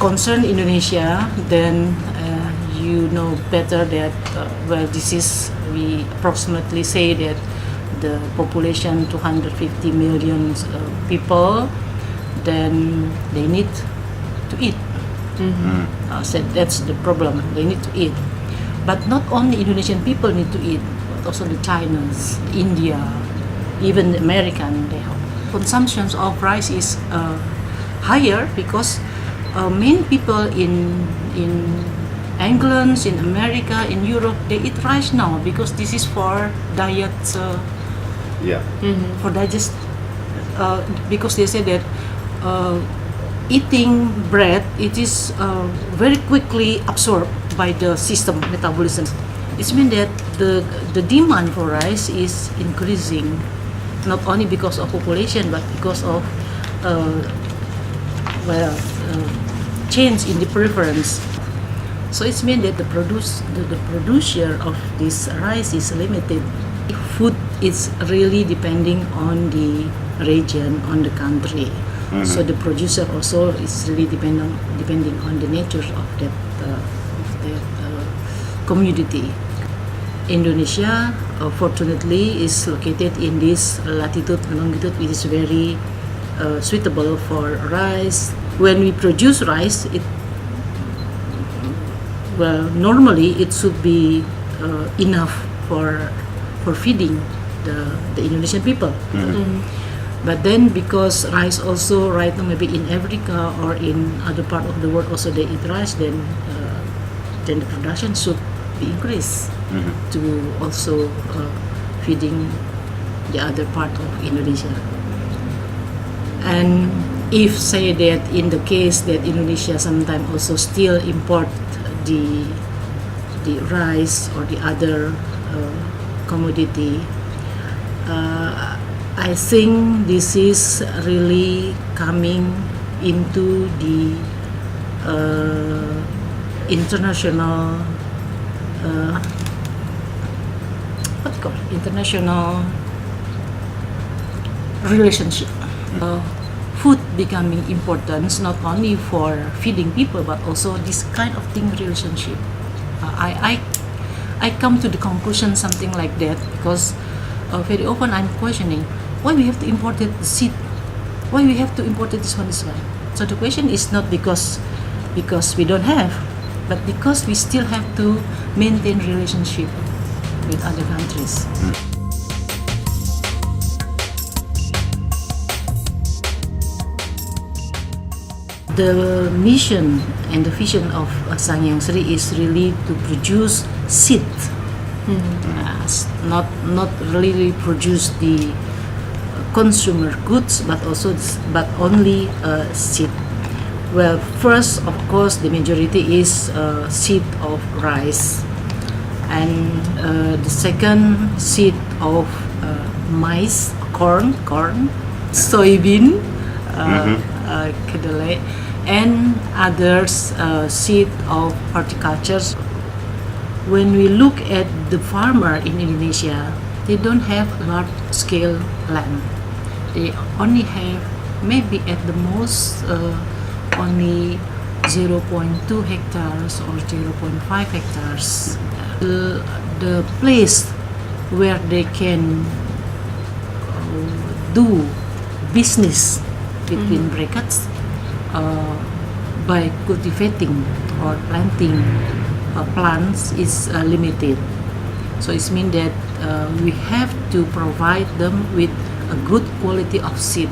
Concern Indonesia, then you know better that we approximately say that the population 250 million people, then they need to eat. So that's the problem. They need to eat, but not only Indonesian people need to eat, but also the Chinese, India, even the American. Their consumption of rice is higher because many people in England, in America, in Europe, they eat rice now because this is for diet. For digest, because they say that eating bread, it is very quickly absorbed by the system metabolism. It means that the demand for rice is increasing, not only because of population but because of change in the preference. So it means that the producer of this rice is limited. Food is really depending on the region, on the country. So the producer also is really depending on the nature of that community. Indonesia, fortunately, is located in this latitude and longitude, which is very suitable for rice. When we produce rice, normally it should be enough for feeding the Indonesian people. But then because rice also right now maybe in Africa or in other part of the world also they eat rice, then the production should be increased to also feeding the other part of Indonesia. And if say that in the case that Indonesia sometimes also still import the rice or the other commodity, I think this is really coming into the international international relationship. Food becoming important not only for feeding people but also this kind of thing relationship. I come to the conclusion something like that because very often I'm questioning why we have to import the seed, why we have to import this one. So the question is not because we don't have, but because we still have to maintain relationship with other countries. The mission and the vision of Sang Hyang Seri is really to produce seed, not really produce the consumer goods, but only seed. Well, first, of course, the majority is seed of rice, and the second seed of maize, corn, soybean, kedelai, and others seed of horticulture. When we look at the farmer in Indonesia, they don't have large-scale land. They only have maybe at the most only 0.2 hectares or 0.5 hectares. The place where they can do business between brackets by cultivating or planting plants is limited. So it means that we have to provide them with a good quality of seed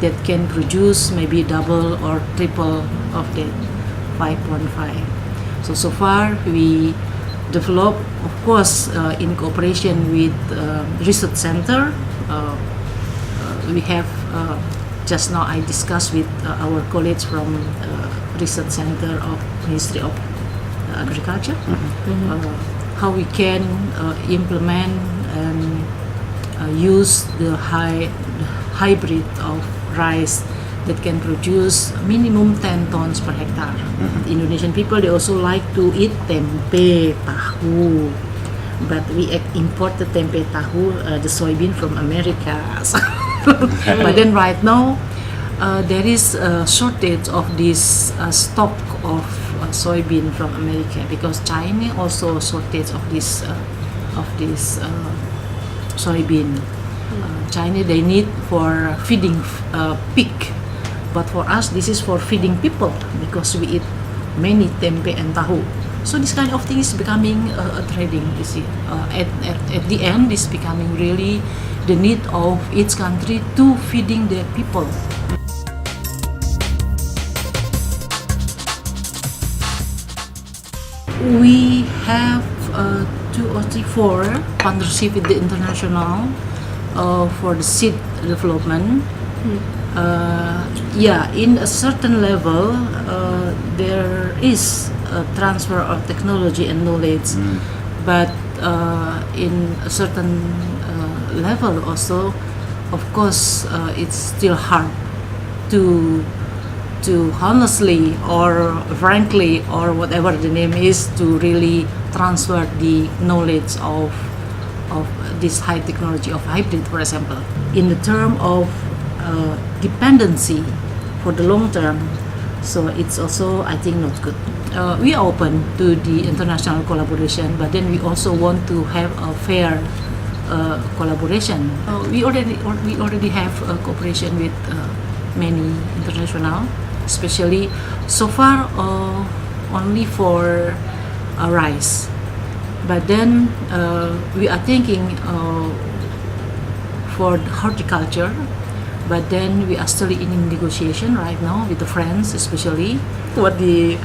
that can produce maybe double or triple of that 5.5. So far we develop, of course, in cooperation with research center we have just now I discussed with our colleagues from Research Center of Ministry of Agriculture how we can implement and use the hybrid of rice that can produce minimum 10 tons per hectare. The Indonesian people, they also like to eat tempe, tahu, but we import the tempe, tahu, the soybean from America. But then right now, there is a shortage of this stock of soybean from America because China also shortage of this soybean. China they need for feeding pig, but for us this is for feeding people because we eat many tempe and tahu. So this kind of thing is becoming a trading. You see, at the end, it's becoming really the need of each country to feeding their people. We have 2 or 3, 4 partnership with the international for the seed development. In a certain level, there is a transfer of technology and knowledge, but in a certain level also, of course, it's still hard to honestly or frankly or whatever the name is to really transfer the knowledge of this high technology of hybrid, for example. In the term of dependency for the long term, so it's also, I think, not good. We are open to the international collaboration, but then we also want to have a fair collaboration. We already have a cooperation with many international, especially so far only for rice. But then we are thinking for horticulture. But then we are still in negotiation right now with the friends, especially for the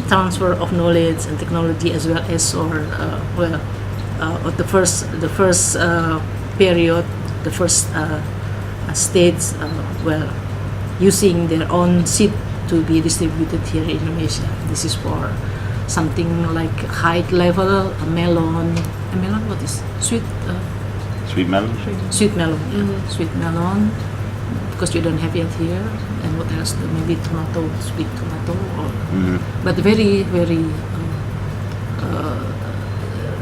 transfer of knowledge and technology, as well as the first period, the first states using their own seed to be distributed here in Indonesia. This is for something like high level, a melon. A melon, what is sweet? Sweet melon? Sweet melon, sweet melon, because we don't have it here. And what else? Maybe tomato, sweet tomato, but very, very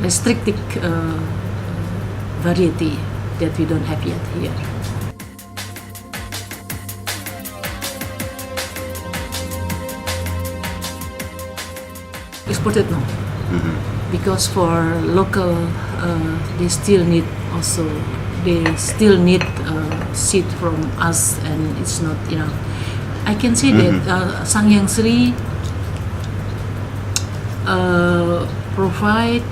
restricted variety that we don't have yet here. Exported, no. Because for local, they still need seed from us, and it's not enough. I can say that Sang Hyang Seri provide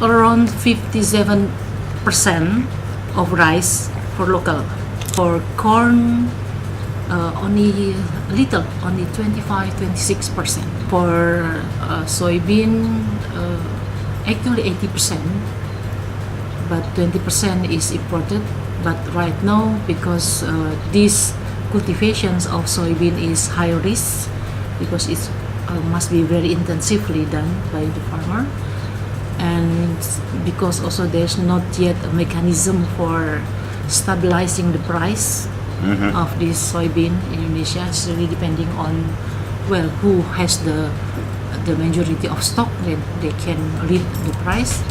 around 57% of rice for local. For corn, only little, only 25-26%. For soybean, actually 80%, but 20% is imported. But right now, because these cultivations of soybean is high risk, because it must be very intensively done by the farmer, and because also there's not yet a mechanism for stabilizing the price of this soybean in Indonesia. It's really depending on who has the majority of stock, then they can lead the price.